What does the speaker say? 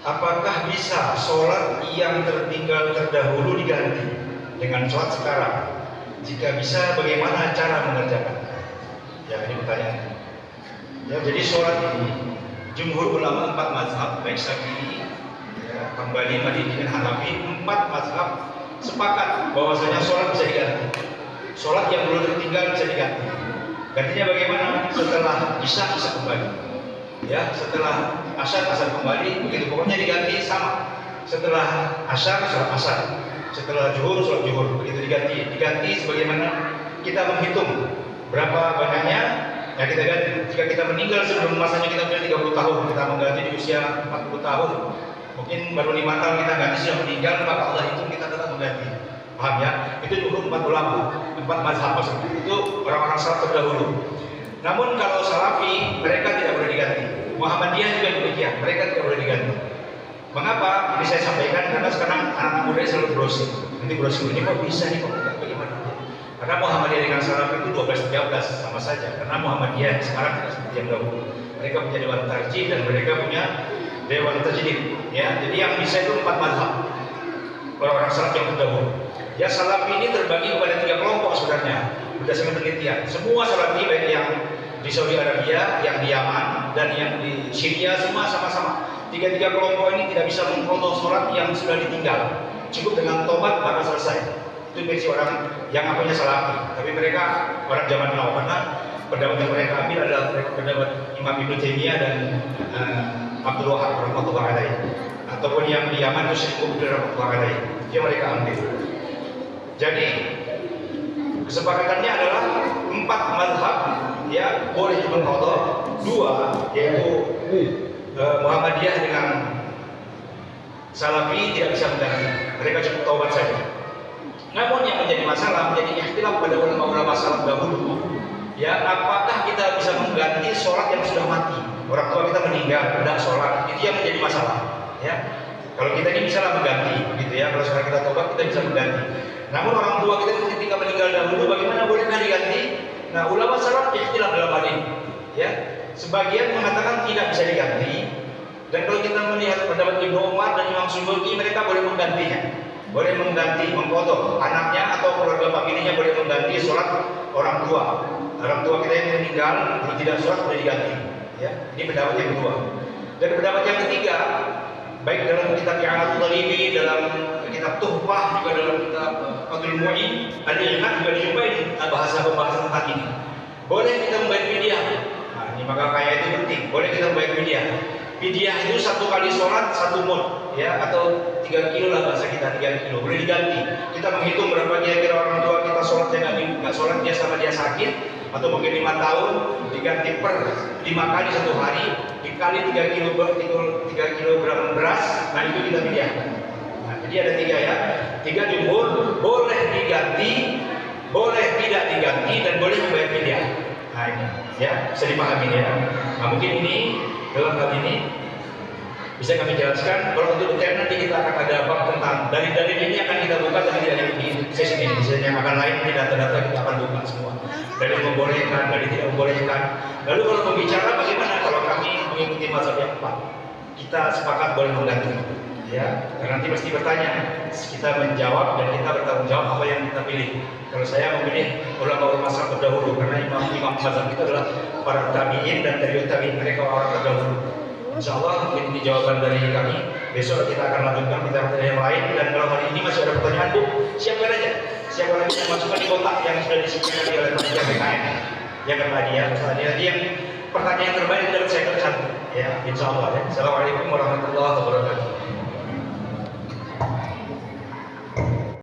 apakah bisa sholat yang tertinggal terdahulu diganti dengan sholat sekarang? Jika bisa, bagaimana cara mengerjakan? Ya, ini pertanyaan. Ya, jadi sholat ini jumhur ulama 4 mazhab, baik Syafi'i, ya, kembali Maliki dan Hanafi, 4 mazhab sepakat bahwasanya sholat bisa diganti. Sholat yang belum tertinggal bisa diganti. Gantinya bagaimana? Setelah isya kembali. Ya, setelah asar kembali, begitu pokoknya diganti sama. Setelah asar sholat asar, setelah zuhur sholat zuhur, begitu diganti sebagaimana kita menghitung berapa banyaknya. Ya, kita ganti. Jika kita meninggal sebelum masanya kita punya 30 tahun, kita mengganti di usia 40 tahun. Mungkin baru 5 tahun kita ganti sudah meninggal, maka Allah hitung kita tetap mengganti. Paham ya? Itu dulu 4 ulama, 4 mazhab maksudnya. Itu orang-orang salaf terdahulu. Namun kalau Salafi, mereka tidak boleh diganti. Muhammadiyah juga demikian, mereka tidak boleh diganti. Mengapa? Ini saya sampaikan karena sekarang anak muda selalu browsing. Nanti browsing ini kok bisa nih, kok enggak, bagaimana? Karena Muhammadiyah dengan Salafi itu 12-13 sama saja. Karena Muhammadiyah sekarang tidak seperti yang dahulu. Mereka punya dewan tarjih dan mereka punya dewan tajdid. Ya, jadi yang bisa itu 4 mazhab. Orang-orang salaf yang terdahulu. Ya, Salafi ini terbagi kepada 3 kelompok sebenarnya berdasarkan penelitian. Semua Salafi baik yang di Saudi Arabia, yang di Yaman, dan yang di Syria semua sama-sama. 3 kelompok ini tidak bisa mengkontrol sholat yang sudah ditinggal. Cukup dengan tobat maka selesai. Itu versi orang yang apanya Salafi. Tapi mereka orang zaman now, karena pendapat yang mereka ambil adalah pendapat Imam Ibnu Taimiyah dan Abdul Wahab rahimahullah alaihi. Ataupun yang di Yaman itu Syekh Qutb rahimahullah alaihi. Dia mereka ambil. Jadi kesepakatannya adalah 4 mazhab ya boleh mengqadha, 2 yaitu Muhammadiyah dengan Salafi tidak bisa mengganti. Mereka cukup taubat saja. Namun yang menjadi masalah, menjadi ikhtilaf pada ulama-ulama salaf dahulu, ya apakah kita bisa mengganti sholat yang sudah mati? Orang tua kita meninggal, tidak sholat, itu yang menjadi masalah. Ya, kalau kita ini bisa lah mengganti, gitu ya. Kalau sekarang kita taubat, kita bisa mengganti. Namun orang tua kita ketika meninggal dahulu, bagaimana bolehkah diganti? Nah, ulama salaf ikhtilaf dalam hal ini. Ya, sebagian mengatakan tidak bisa diganti. Dan kalau kita melihat pendapat Ibnu Umar dan Imam Suyuti, mereka boleh menggantinya. Boleh mengganti, mengqadha anaknya atau keluarga familinya boleh mengganti sholat orang tua. Orang tua kita yang meninggal kalau tidak sholat boleh diganti. Ya, ini pendapat yang kedua. Dan pendapat yang ketiga, baik dalam kitab I'anatul Talibin, dalam kitab Tuhfah, juga dalam kitab Fathul Mu'in, Al-Ilman juga dijumpai bahasa-bahasa tentang ini. Boleh kita membayar fidyah. Nah, ini maka kaya itu penting. Boleh kita membayar fidyah. Fidyah itu 1 kali sholat 1 mud, ya, atau 3 kilo lah bahasa kita, 3 kilo. Boleh diganti. Kita menghitung berapa kira-kira orang tua kita sholatnya nggak sholat dia sama dia sakit, atau mungkin 5 tahun diganti per 5 kali 1 hari dikali 3 kilogram beras. Nah, itu kita fidyahkan. Nah, jadi ada 3 ya. 3 jumhur boleh diganti, boleh tidak diganti, dan boleh membayar fidyah. Nah, ini ya bisa dipahami ya. Nah, mungkin ini dalam hal ini bisa kami jelaskan. Kalau untuk detail nanti kita akan ada bab tentang dalil-dalil ini akan kita buka tapi di sesi ini. Misalnya yang akan lain ini data-data kita akan buka semua. Dalil membolehkan, dalil tidak membolehkan. Lalu kalau berbicara bagaimana kalau kami mengikuti mazhab yang 4, kita sepakat boleh mengganti. Ya, karena nanti pasti bertanya, kita menjawab dan kita bertanggung jawab apa yang kita pilih. Kalau saya memilih ulama-ulama salaf terdahulu, karena imam mazhab itu adalah para tabi'in dan tabi'ut tabi'in, mereka orang terdahulu. Insyaallah mungkin ini jawaban dari kami. Besok kita akan lanjutkan pertanyaan yang lain, dan kalau hari ini masih ada pertanyaan, Bu, siapkan aja. Siapkan aja yang masukkan di kotak yang sudah disediakan oleh panitia PKN. Ya kan tadi ya, tadi yang pertanyaan terbaik itu dapat saya tercantum. Ya, insyaallah ya. Assalamualaikum warahmatullahi wabarakatuh.